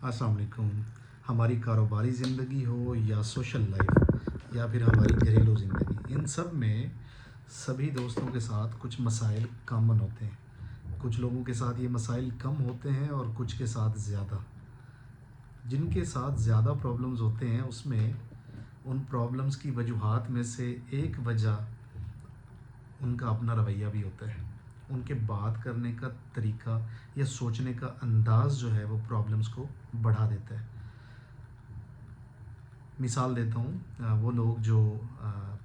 अस्सलाम वालेकुम। हमारी कारोबारी ज़िंदगी हो या सोशल लाइफ या फिर हमारी घरेलू ज़िंदगी, इन सब में सभी दोस्तों के साथ कुछ मसाइल कॉमन होते हैं। कुछ लोगों के साथ ये मसाइल कम होते हैं और कुछ के साथ ज़्यादा। जिनके साथ ज़्यादा प्रॉब्लम्स होते हैं उसमें उन प्रॉब्लम्स की वजूहात में से एक वजह उनका अपना रवैया भी होता है। उनके बात करने का तरीका या सोचने का अंदाज़ जो है वो प्रॉब्लम्स को बढ़ा देता है। मिसाल देता हूँ, वो लोग जो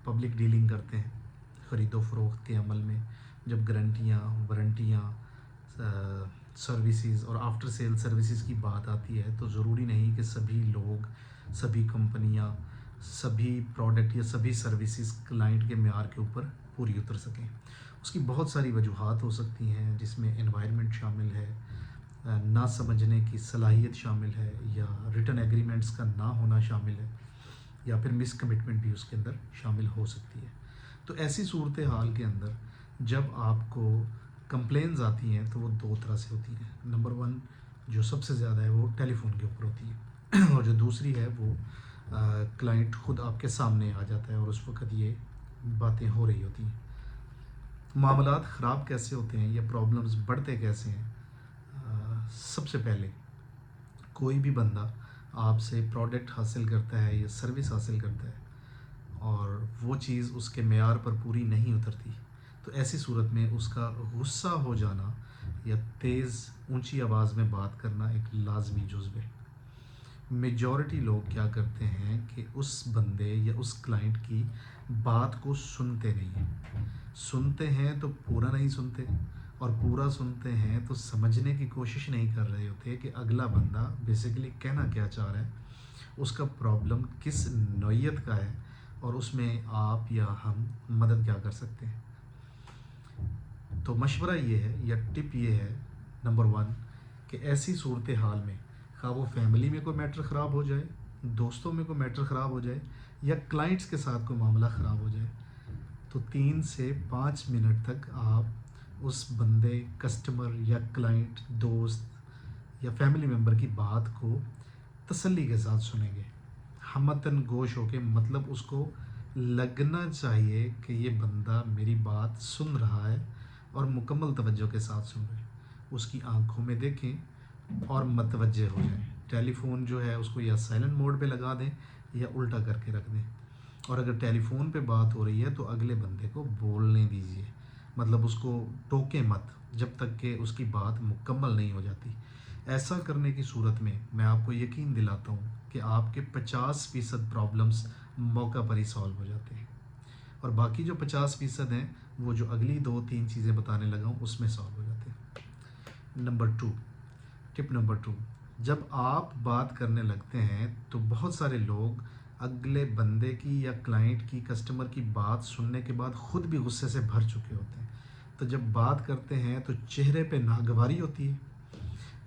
पब्लिक डीलिंग करते हैं ख़रीदो फ़रोख्त के अमल में, जब गारंटियाँ वारंटियाँ सर्विसेज और आफ्टर सेल सर्विसेज की बात आती है तो ज़रूरी नहीं कि सभी लोग, सभी कंपनियाँ, सभी प्रोडक्ट या सभी सर्विसेज क्लाइंट के मेयार के ऊपर पूरी उतर सकें। उसकी बहुत सारी वजूहात हो सकती हैं, जिसमें एनवायरनमेंट शामिल है, ना समझने की सलाहियत शामिल है, या रिटन एग्रीमेंट्स का ना होना शामिल है, या फिर मिस कमिटमेंट भी उसके अंदर शामिल हो सकती है। तो ऐसी सूरत हाल के अंदर जब आपको कंप्लेंट्स आती हैं तो वो दो तरह से होती हैं। नंबर वन जो सबसे ज़्यादा है वो टेलीफोन के ऊपर होती है और जो दूसरी है वो क्लाइंट खुद आपके सामने आ जाता है और उस वक्त ये बातें हो रही होती हैं। मामलात ख़राब कैसे होते हैं या प्रॉब्लम्स बढ़ते कैसे हैं? सबसे पहले कोई भी बंदा आपसे प्रोडक्ट हासिल करता है या सर्विस हासिल करता है और वो चीज़ उसके मेयार पर पूरी नहीं उतरती, तो ऐसी सूरत में उसका गुस्सा हो जाना या तेज़ ऊंची आवाज़ में बात करना एक लाजमी जुज़्व है। मेजॉरिटी लोग क्या करते हैं कि उस बंदे या उस क्लाइंट की बात को सुनते नहीं हैं। सुनते हैं तो पूरा नहीं सुनते, और पूरा सुनते हैं तो समझने की कोशिश नहीं कर रहे होते कि अगला बंदा बेसिकली कहना क्या चाह रहा है, उसका प्रॉब्लम किस नौइयत का है और उसमें आप या हम मदद क्या कर सकते हैं। तो मशवरा ये है या टिप ये है, नंबर वन, कि ऐसी सूरत हाल में खा वो फैमिली में कोई मैटर ख़राब हो जाए, दोस्तों में कोई मैटर ख़राब हो जाए, या क्लाइंट्स के साथ कोई मामला ख़राब हो जाए, तो 3 से 5 मिनट तक आप उस बंदे, कस्टमर या क्लाइंट, दोस्त या फैमिली मेम्बर की बात को तसल्ली के साथ सुनेंगे, हमतन गोश होके, मतलब उसको लगना चाहिए कि ये बंदा मेरी बात सुन रहा है और मुकम्मल तवज्जो के साथ सुन रहा है। उसकी आंखों में देखें और मतवज्जे हो जाएं। टेलीफोन जो है उसको या साइलेंट मोड पे लगा दें या उल्टा करके रख दें, और अगर टेलीफोन पे बात हो रही है तो अगले बंदे को बोलने दीजिए, मतलब उसको टोके मत जब तक कि उसकी बात मुकम्मल नहीं हो जाती। ऐसा करने की सूरत में मैं आपको यकीन दिलाता हूँ कि आपके 50% प्रॉब्लम्स मौका पर ही सॉल्व हो जाते हैं, और बाकी जो 50% हैं वो जो अगली 2-3 चीज़ें बताने लगा हूँ उसमें सॉल्व हो जाते हैं। Number two, tip number two, जब आप बात करने लगते हैं तो बहुत सारे लोग अगले बंदे की या क्लाइंट की, कस्टमर की बात सुनने के बाद ख़ुद भी गुस्से से भर चुके होते हैं। तो जब बात करते हैं तो चेहरे पे नागवारी होती है,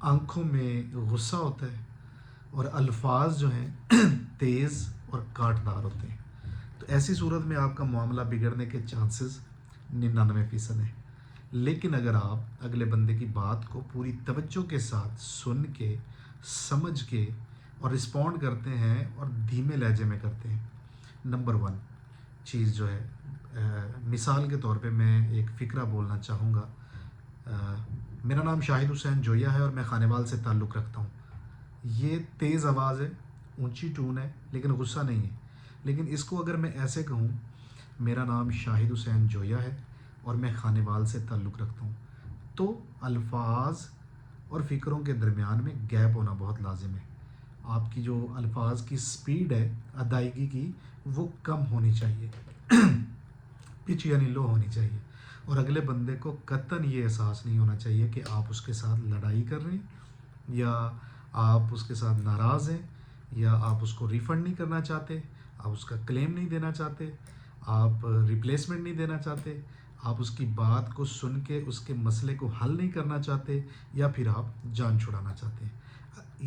आंखों में गुस्सा होता है, और अल्फाज जो हैं तेज़ और काटदार होते हैं। तो ऐसी सूरत में आपका मामला बिगड़ने के चांसेस 99% हैं। लेकिन अगर आप अगले बंदे की बात को पूरी तवज्जो के साथ सुन के, समझ के और रिस्पॉन्ड करते हैं और धीमे लहजे में करते हैं, नंबर वन चीज़ जो है, मिसाल के तौर पे मैं एक फ़िक्रा बोलना चाहूँगा। मेरा नाम शाहिद हुसैन जोया है और मैं खानेवाल से ताल्लुक़ रखता हूँ। ये तेज़ आवाज़ है, ऊंची टून है, लेकिन गुस्सा नहीं है। लेकिन इसको अगर मैं ऐसे कहूँ, मेरा नाम शाहिद हुसैन जोया है और मैं खानेवाल से ताल्लुक़ रखता हूँ, तो अल्फाज और फ़िक्रों के दरमियान में गैप होना बहुत लाजिम है। आपकी जो अल्फाज की स्पीड है अदायगी की, वो कम होनी चाहिए पिच यानी लो होनी चाहिए, और अगले बंदे को कतन ये एहसास नहीं होना चाहिए कि आप उसके साथ लड़ाई कर रहे हैं, या आप उसके साथ नाराज़ हैं, या आप उसको रिफ़ंड नहीं करना चाहते, आप उसका क्लेम नहीं देना चाहते, आप रिप्लेसमेंट नहीं देना चाहते, आप उसकी बात को सुन के उसके मसले को हल नहीं करना चाहते, या फिर आप जान छुड़ाना चाहते हैं।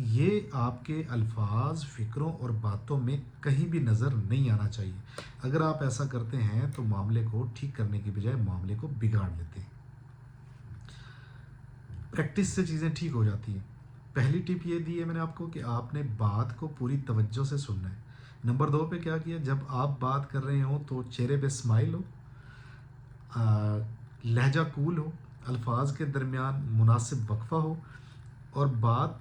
ये आपके अल्फाज, फ़िक्रों और बातों में कहीं भी नज़र नहीं आना चाहिए। अगर आप ऐसा करते हैं तो मामले को ठीक करने की बजाय मामले को बिगाड़ लेते हैं। प्रैक्टिस से चीज़ें ठीक हो जाती हैं। पहली टिप ये दी है मैंने आपको कि आपने बात को पूरी तवज्जो से सुनना है। नंबर 2 पे क्या किया, जब आप बात कर रहे हो तो चेहरे पे स्माइल हो, लहजा कूल हो, अल्फाज के दरमियान मुनासिब वक्फा हो और बात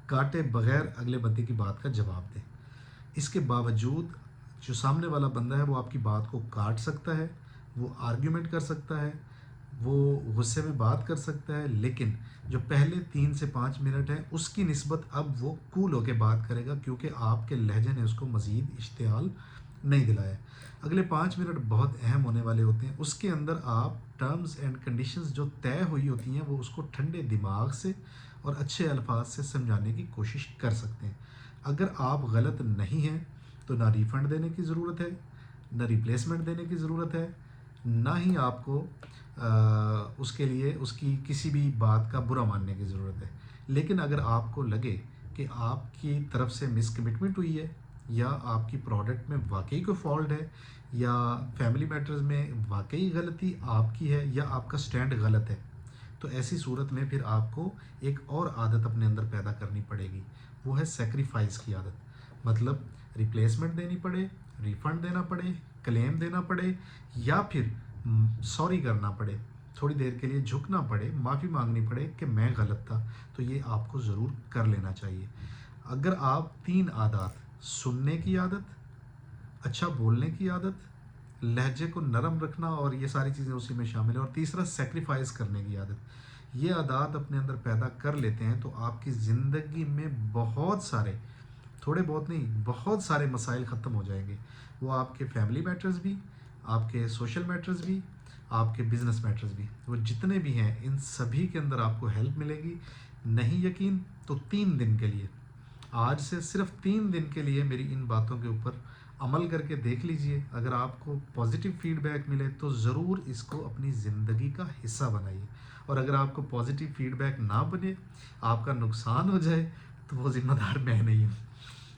काटे बगैर अगले बंदे की बात का जवाब दें। इसके बावजूद जो सामने वाला बंदा है वो आपकी बात को काट सकता है, वो आर्ग्यूमेंट कर सकता है, वो गुस्से में बात कर सकता है, लेकिन जो पहले 3 से 5 मिनट है उसकी निस्बत अब वो कूल होकर बात करेगा, क्योंकि आपके लहजे ने उसको मज़ीद इश्तियाल नहीं दिलाया है। अगले 5 मिनट बहुत अहम होने वाले होते हैं, उसके अंदर आप टर्म्स एंड कंडीशंस जो तय हुई होती हैं वो उसको ठंडे दिमाग से और अच्छे अल्फाज से समझाने की कोशिश कर सकते हैं। अगर आप गलत नहीं हैं तो ना रिफ़ंड देने की ज़रूरत है, ना रिप्लेसमेंट देने की ज़रूरत है, ना ही आपको उसके लिए उसकी किसी भी बात का बुरा मानने की ज़रूरत है। लेकिन अगर आपको लगे कि आपकी तरफ से मिसकमिटमेंट हुई है, या आपकी प्रोडक्ट में वाकई कोई फॉल्ट है, या फैमिली मैटर्स में वाकई गलती आपकी है, या आपका स्टैंड गलत है, तो ऐसी सूरत में फिर आपको एक और आदत अपने अंदर पैदा करनी पड़ेगी। वो है सेक्रीफाइस की आदत। मतलब रिप्लेसमेंट देनी पड़े, रिफ़ंड देना पड़े, क्लेम देना पड़े, या फिर सॉरी करना पड़े, थोड़ी देर के लिए झुकना पड़े, माफ़ी मांगनी पड़े कि मैं गलत था, तो ये आपको ज़रूर कर लेना चाहिए। अगर आप 3 आदत, सुनने की आदत, अच्छा बोलने की आदत, लहजे को नरम रखना, और ये सारी चीज़ें उसी में शामिल है, और तीसरा सेक्रीफाइस करने की आदत, ये आदत अपने अंदर पैदा कर लेते हैं तो आपकी ज़िंदगी में बहुत सारे, थोड़े बहुत नहीं, बहुत सारे मसाइल ख़त्म हो जाएंगे। वो आपके फैमिली मैटर्स भी, आपके सोशल मैटर्स भी, आपके बिजनेस मैटर्स भी, वो जितने भी हैं इन सभी के अंदर आपको हेल्प मिलेगी। नहीं यकीन तो 3 दिन के लिए, आज से सिर्फ 3 दिन के लिए मेरी इन बातों के ऊपर अमल करके देख लीजिए। अगर आपको पॉजिटिव फीडबैक मिले तो ज़रूर इसको अपनी ज़िंदगी का हिस्सा बनाइए, और अगर आपको पॉजिटिव फीडबैक ना बने, आपका नुकसान हो जाए, तो वो ज़िम्मेदार मैं नहीं हूँ।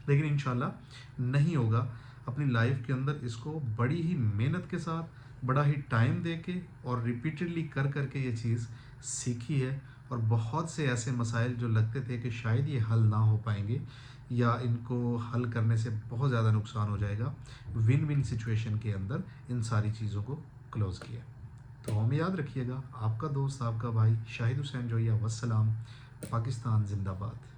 लेकिन इंशाल्लाह नहीं होगा। अपनी लाइफ के अंदर इसको बड़ी ही मेहनत के साथ, बड़ा ही टाइम दे के और रिपीटेडली कर करके ये चीज़ सीखी है, और बहुत से ऐसे मसाइल जो लगते थे कि शायद ये हल ना हो पाएंगे, या इनको हल करने से बहुत ज़्यादा नुकसान हो जाएगा, विन विन सिचुएशन के अंदर इन सारी चीज़ों को क्लोज़ किया। तो हमें याद रखिएगा, आपका दोस्त, आपका भाई शाहिद हुसैन जोया। वस्सलाम। पाकिस्तान जिंदाबाद।